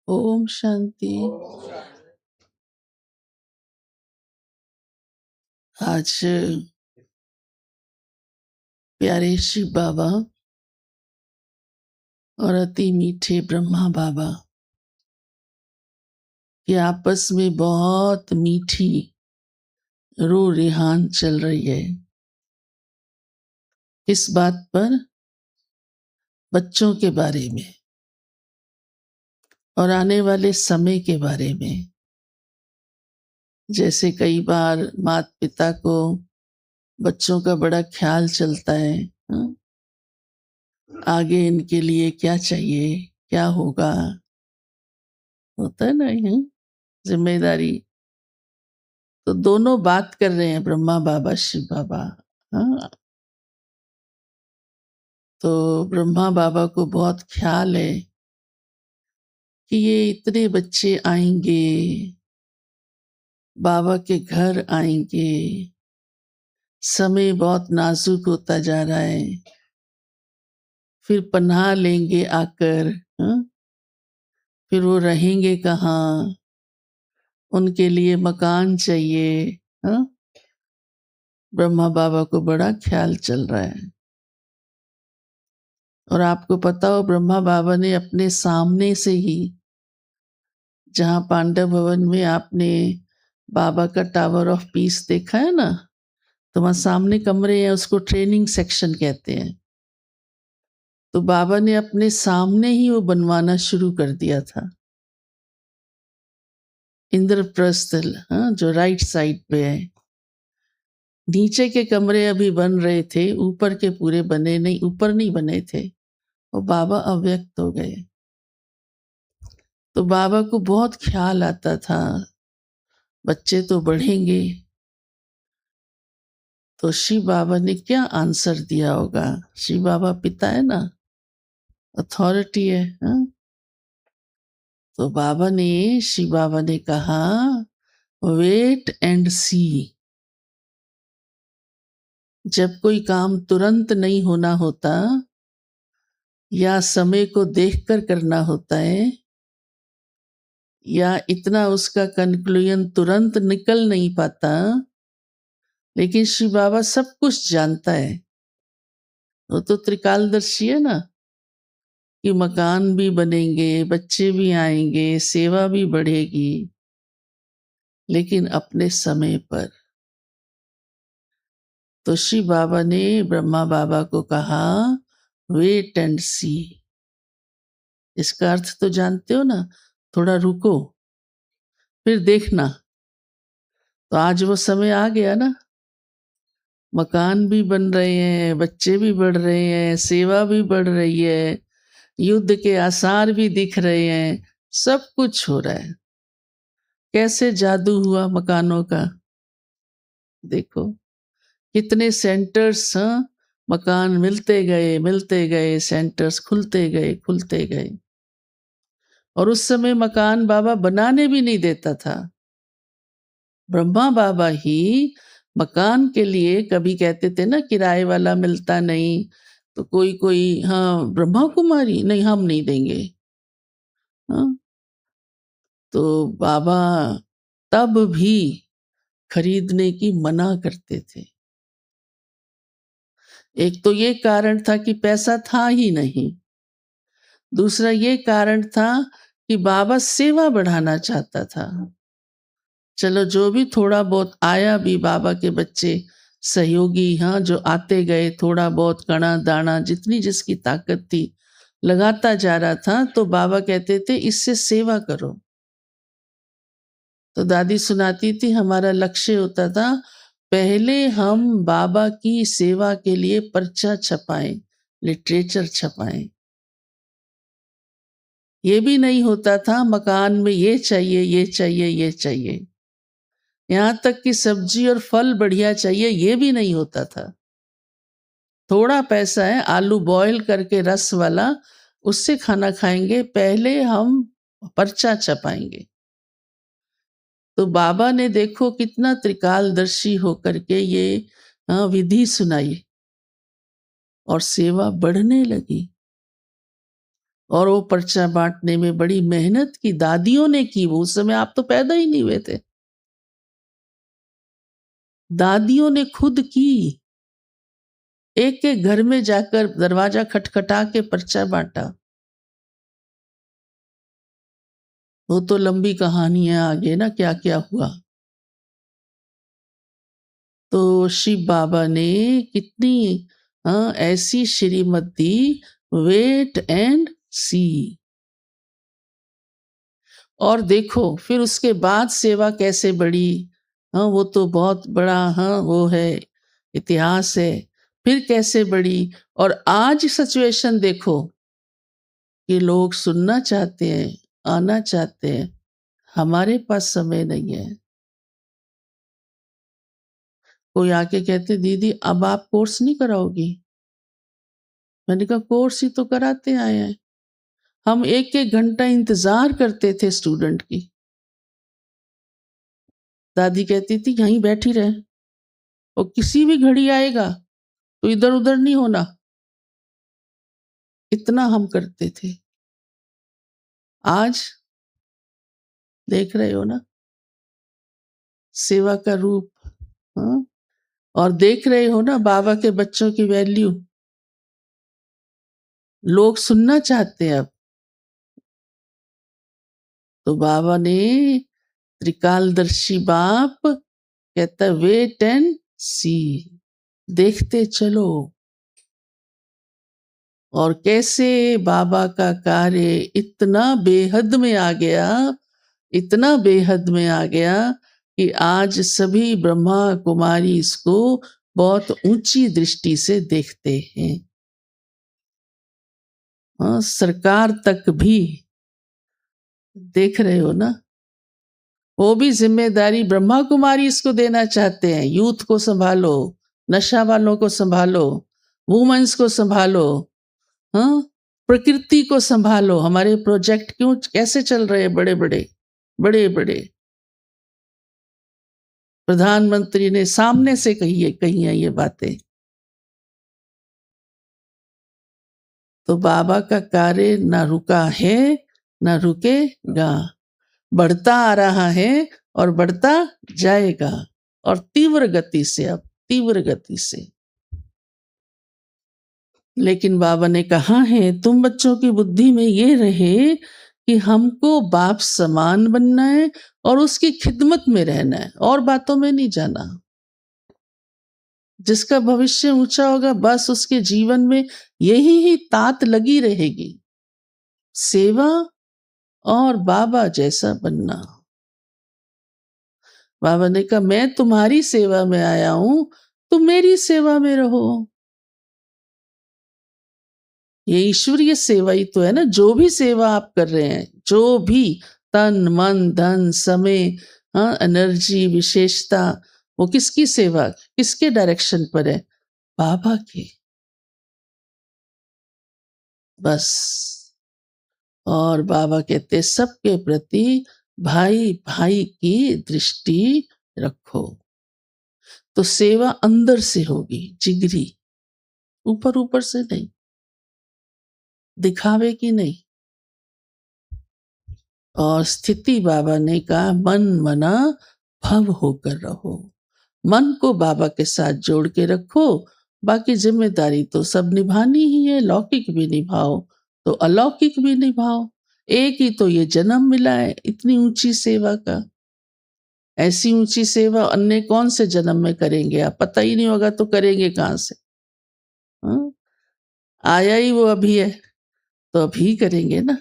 ओम शांति। आज प्यारे शिव बाबा और अति मीठे ब्रह्मा बाबा की आपस में बहुत मीठी रूह रिहान चल रही है। इस बात पर बच्चों के बारे में और आने वाले समय के बारे में। जैसे कई बार माता पिता को बच्चों का बड़ा ख्याल चलता है, हाँ? आगे इनके लिए क्या चाहिए, क्या होगा, होता है ना ये जिम्मेदारी। तो दोनों बात कर रहे हैं, ब्रह्मा बाबा शिव बाबा। हाँ, तो ब्रह्मा बाबा को बहुत ख्याल है कि ये इतने बच्चे आएंगे, बाबा के घर आएंगे, समय बहुत नाजुक होता जा रहा है, फिर पनाह लेंगे आकर, हाँ? फिर वो रहेंगे कहाँ, उनके लिए मकान चाहिए, हाँ? ब्रह्मा बाबा को बड़ा ख्याल चल रहा है। और आपको पता हो, ब्रह्मा बाबा ने अपने सामने से ही, जहाँ पांडव भवन में आपने बाबा का टावर ऑफ पीस देखा है ना, तो वहां सामने कमरे हैं, उसको ट्रेनिंग सेक्शन कहते हैं। तो बाबा ने अपने सामने ही वो बनवाना शुरू कर दिया था, इंद्रप्रस्थ, हाँ, जो राइट साइड पे है। नीचे के कमरे अभी बन रहे थे, ऊपर के पूरे बने नहीं, ऊपर नहीं बने थे, और बाबा अव्यक्त हो गए। तो बाबा को बहुत ख्याल आता था, बच्चे तो बढ़ेंगे। तो शिव बाबा ने क्या आंसर दिया होगा? शिव बाबा पिता है ना, अथॉरिटी है, हाँ? तो शिव बाबा ने कहा, वेट एंड सी। जब कोई काम तुरंत नहीं होना होता या समय को देखकर करना होता है या इतना उसका कंक्लूजन तुरंत निकल नहीं पाता, लेकिन शिव बाबा सब कुछ जानता है। वो तो त्रिकालदर्शी है ना, कि मकान भी बनेंगे, बच्चे भी आएंगे, सेवा भी बढ़ेगी, लेकिन अपने समय पर। तो शिव बाबा ने ब्रह्मा बाबा को कहा, वेट एंड सी। इसका अर्थ तो जानते हो ना, थोड़ा रुको फिर देखना। तो आज वो समय आ गया ना, मकान भी बन रहे हैं, बच्चे भी बढ़ रहे हैं, सेवा भी बढ़ रही है, युद्ध के आसार भी दिख रहे हैं, सब कुछ हो रहा है। कैसे जादू हुआ मकानों का, देखो कितने सेंटर्स, हाँ? मकान मिलते गए, सेंटर्स खुलते गए। और उस समय मकान बाबा बनाने भी नहीं देता था। ब्रह्मा बाबा ही मकान के लिए, कभी कहते थे ना किराए वाला मिलता नहीं, तो कोई कोई, हाँ ब्रह्मा कुमारी नहीं, हम नहीं देंगे, हाँ? तो बाबा तब भी खरीदने की मना करते थे। एक तो ये कारण था कि पैसा था ही नहीं, दूसरा ये कारण था कि बाबा सेवा बढ़ाना चाहता था। चलो जो भी थोड़ा बहुत आया भी, बाबा के बच्चे सहयोगी, हाँ, जो आते गए, थोड़ा बहुत कणा दाना जितनी जिसकी ताकत थी लगाता जा रहा था। तो बाबा कहते थे इससे सेवा करो। तो दादी सुनाती थी, हमारा लक्ष्य होता था पहले हम बाबा की सेवा के लिए पर्चा छपाएं, लिटरेचर छपाएं। ये भी नहीं होता था मकान में ये चाहिए, ये चाहिए, ये चाहिए, यहाँ तक कि सब्जी और फल बढ़िया चाहिए, ये भी नहीं होता था। थोड़ा पैसा है, आलू बॉईल करके रस वाला, उससे खाना खाएंगे, पहले हम पर्चा छपाएंगे। तो बाबा ने देखो कितना त्रिकालदर्शी होकर के ये विधि सुनाई और सेवा बढ़ने लगी। और वो पर्चा बाँटने में बड़ी मेहनत की दादियों ने की, वो उस समय आप तो पैदा ही नहीं हुए थे। दादियों ने खुद की। एक-एक घर में जाकर दरवाज़ा खटखटा के पर्चा बाँटा। वो तो लंबी कहानी है आगे ना क्या-क्या हुआ। तो शिव बाबा ने कितनी ऐसी श्रीमत दी, वेट एंड सी। और देखो फिर उसके बाद सेवा कैसे बढ़ी। वो तो बहुत बड़ा वो है, इतिहास है। फिर कैसे बढ़ी और आज सिचुएशन देखो कि लोग सुनना चाहते हैं, आना चाहते हैं, हमारे पास समय नहीं है। कोई आके कहते दीदी अब आप कोर्स नहीं कराओगी? मैंने कहा कोर्स ही तो कराते आए हैं। हम 1-1 घंटा इंतज़ार करते थे स्टूडेंट की। दादी कहती थी यहीं बैठी रहे और किसी भी घड़ी आएगा तो इधर-उधर नहीं होना। इतना हम करते थे। आज देख रहे हो ना सेवा का रूप। हाँ? और देख रहे हो ना बाबा के बच्चों की वैल्यू। लोग सुनना चाहते हैं अब। तो बाबा ने त्रिकालदर्शी बाप कहता वेट एंड सी, देखते चलो। और कैसे बाबा का कार्य इतना बेहद में आ गया, इतना बेहद में आ गया कि आज सभी ब्रह्मा कुमारी इसको बहुत ऊंची दृष्टि से देखते हैं। हाँ, सरकार तक भी देख रहे हो ना, वो भी जिम्मेदारी ब्रह्मा कुमारी इसको देना चाहते हैं। यूथ को संभालो, नशा वालों को संभालो, वुमेन्स को संभालो, हाँ, प्रकृति को संभालो। हमारे प्रोजेक्ट क्यों कैसे चल रहे हैं बड़े बड़े, बड़े बड़े। प्रधानमंत्री ने सामने से कही है ये बातें। तो बाबा का कार्य ना रुका है ना रुकेगा, बढ़ता आ रहा है और बढ़ता जाएगा। और तीव्र गति से, अब तीव्र गति से। लेकिन बाबा ने कहा है तुम बच्चों की बुद्धि में ये रहे कि हमको बाप समान बनना है और उसकी खिदमत में रहना है, और बातों में नहीं जाना। जिसका भविष्य ऊंचा होगा बस उसके जीवन में यही ही तात लगी रहेगी, सेवा और बाबा जैसा बनना। बाबा ने कहा मैं तुम्हारी सेवा में आया हूं, तुम मेरी सेवा में रहो। ये ईश्वरीय सेवा ही तो है ना। जो भी सेवा आप कर रहे हैं, जो भी तन मन धन समय, एनर्जी विशेषता, वो किसकी सेवा, किसके डायरेक्शन पर है? बाबा के। बस। और बाबा कहते सबके प्रति भाई भाई की दृष्टि रखो। तो सेवा अंदर से होगी, जिगरी, ऊपर ऊपर से नहीं, दिखावे की नहीं। और स्थिति बाबा ने कहा मन मना भव होकर रहो। मन को बाबा के साथ जोड़ के रखो, बाकी जिम्मेदारी तो सब निभानी ही है। लौकिक भी निभाओ तो अलौकिक भी निभाओ। एक ही तो ये जन्म मिला है इतनी ऊंची सेवा का। ऐसी ऊंची सेवा अन्य कौन से जन्म में करेंगे आप? पता ही नहीं होगा तो करेंगे कहां से? हाँ? आया ही वो अभी है तो अभी करेंगे ना।